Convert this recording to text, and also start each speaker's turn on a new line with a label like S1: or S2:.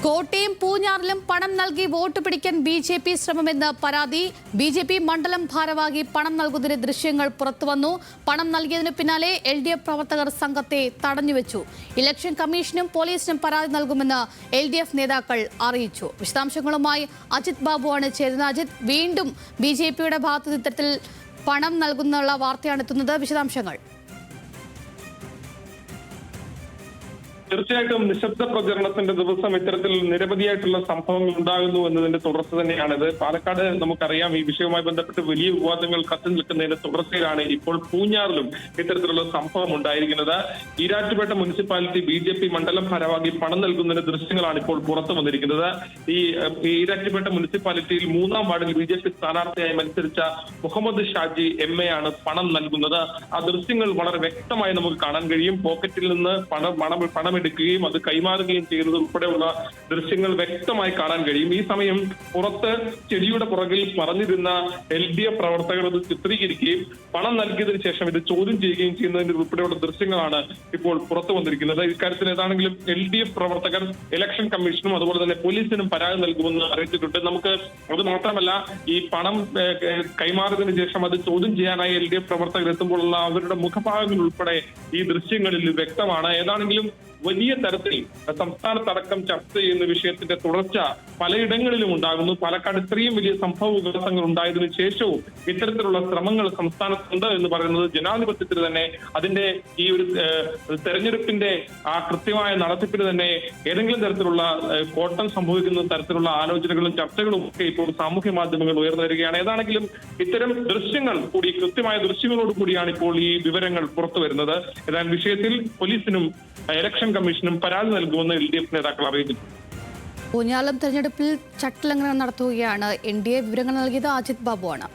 S1: കോട്ടയം പൂഞ്ഞാറിലും പണം നൽകി വോട്ട് പിടിക്കാൻ ബി.ജെ.പി. ശ്രമമെന്ന് പരാതി. ബി.ജെ.പി. മണ്ഡലം ഭാരവാഹി പണം നൽകുന്നതിന്റെ ദൃശ്യങ്ങൾ പുറത്തുവന്നു. പണം നൽകിയതിനു പിന്നാലെ എൽ.ഡി.എഫ്. പ്രവർത്തകർ സംഘത്തെ തടഞ്ഞുവെച്ചു. ഇലക്ഷൻ കമ്മീഷനും പോലീസിനും പരാതി നൽകുമെന്ന് എൽ.ഡി.എഫ്. നേതാക്കൾ അറിയിച്ചു. വിശദാംശങ്ങളുമായി അജിത് ബാബുവാണ് ചേരുന്നത്. അജിത്, വീണ്ടും ബി.ജെ.പിയുടെ ഭാഗത്ത് ഇത്തരത്തിൽ പണം നൽകുന്നുള്ള വാർത്തയാണ് എത്തുന്നത്. വിശദാംശങ്ങൾ.
S2: തീർച്ചയായിട്ടും നിശബ്ദ പ്രചരണത്തിന്റെ ദിവസം ഇത്തരത്തിൽ നിരവധിയായിട്ടുള്ള സംഭവങ്ങൾ ഉണ്ടാകുന്നു എന്നതിന്റെ തുടർച്ച തന്നെയാണിത്. പാലക്കാട് നമുക്കറിയാം, ഈ വിഷയവുമായി ബന്ധപ്പെട്ട് വലിയ വിവാദങ്ങൾ കത്തി നിൽക്കുന്നതിന്റെ തുടർച്ചയിലാണ് ഇപ്പോൾ പൂഞ്ഞാറിലും ഇത്തരത്തിലുള്ള സംഭവം ഉണ്ടായിരിക്കുന്നത്. Erattupetta municipality BJP. മണ്ഡലം ഭാരവാഹി പണം നൽകുന്നതിന്റെ ദൃശ്യങ്ങളാണ് ഇപ്പോൾ പുറത്തു വന്നിരിക്കുന്നത്. ഈ ഈരാറ്റുപേട്ട മുനിസിപ്പാലിറ്റിയിൽ 3-ാം വാർഡിൽ ബി.ജെ.പി. സ്ഥാനാർത്ഥിയായി മത്സരിച്ച മുഹമ്മദ് ഷാജി എം.എ. ആണ് പണം നൽകുന്നത്. ആ ദൃശ്യങ്ങൾ വളരെ വ്യക്തമായി നമുക്ക് കാണാൻ കഴിയും. പോക്കറ്റിൽ നിന്ന് പണം എടുക്കുകയും അത് കൈമാറുകയും ചെയ്യുന്നത് ഉൾപ്പെടെയുള്ള ദൃശ്യങ്ങൾ വ്യക്തമായി കാണാൻ കഴിയും. ഈ സമയം പുറത്ത് ചെടിയുടെ പുറകിൽ പറഞ്ഞിരുന്ന എൽ.ഡി.എഫ്. പ്രവർത്തകർ അത് ചിത്രീകരിക്കുകയും പണം നൽകിയതിനു ശേഷം ഇത് ചോദ്യം ചെയ്യുകയും ചെയ്യുന്നതിന്റെ ഉൾപ്പെടെയുള്ള ദൃശ്യങ്ങളാണ് ഇപ്പോൾ പുറത്തു വന്നിരിക്കുന്നത്. ഇക്കാര്യത്തിൽ ഏതാണെങ്കിലും എൽ.ഡി.എഫ്. പ്രവർത്തകർ ഇലക്ഷൻ കമ്മീഷനും അതുപോലെ തന്നെ പോലീസിനും പരാതി നൽകുമെന്ന് അറിയിച്ചിട്ടുണ്ട്. നമുക്ക് അത് മാത്രമല്ല, ഈ പണം കൈമാറിയതിനു ശേഷം അത് ചോദ്യം ചെയ്യാനായി എൽ.ഡി.എഫ്. പ്രവർത്തകർ എത്തുമ്പോഴുള്ള അവരുടെ മുഖഭാവങ്ങൾ ഉൾപ്പെടെ ഈ ദൃശ്യങ്ങളിൽ വ്യക്തമാണ്. ഏതാണെങ്കിലും വലിയ തരത്തിൽ സംസ്ഥാനത്തടക്കം ചർച്ച ചെയ്യുന്ന വിഷയത്തിന്റെ തുടർച്ച പലയിടങ്ങളിലും ഉണ്ടാകുന്നു. പാലക്കാട് ഇത്രയും വലിയ സംഭവ വികാസങ്ങൾ ഉണ്ടായതിനു ശേഷവും ഇത്തരത്തിലുള്ള ശ്രമങ്ങൾ സംസ്ഥാനത്തുണ്ട് എന്ന് പറയുന്നത് ജനാധിപത്യത്തിന് തന്നെ, അതിന്റെ ഈ ഒരു തെരഞ്ഞെടുപ്പിന്റെ ആ കൃത്യമായ നടത്തിപ്പിന് തന്നെ ഏതെങ്കിലും തരത്തിലുള്ള കോട്ടം സംഭവിക്കുന്ന തരത്തിലുള്ള ആലോചനകളും ചർച്ചകളും ഒക്കെ ഇപ്പോൾ സാമൂഹ്യ മാധ്യമങ്ങൾ ഉയർന്നു വരികയാണ്. ഏതാണെങ്കിലും ഇത്തരം ദൃശ്യങ്ങൾ കൂടി, കൃത്യമായ ദൃശ്യങ്ങളോട് കൂടിയാണ് ഇപ്പോൾ ഈ വിവരങ്ങൾ പുറത്തു വരുന്നത്. ഏതായാലും വിഷയത്തിൽ പോലീസിനും ഇലക്ഷൻ കമ്മീഷനും പരാതി നൽകുമെന്ന് എൽ.ഡി.എഫ്. നേതാക്കൾ അറിയിച്ചു.
S1: പൂഞ്ഞാലം തെരഞ്ഞെടുപ്പിൽ ചട്ടലംഘനം നടത്തുകയാണ് എൻ.ഡി.എ. വിവരങ്ങൾ നൽകിയത് അജിത് ബാബുവാണ്.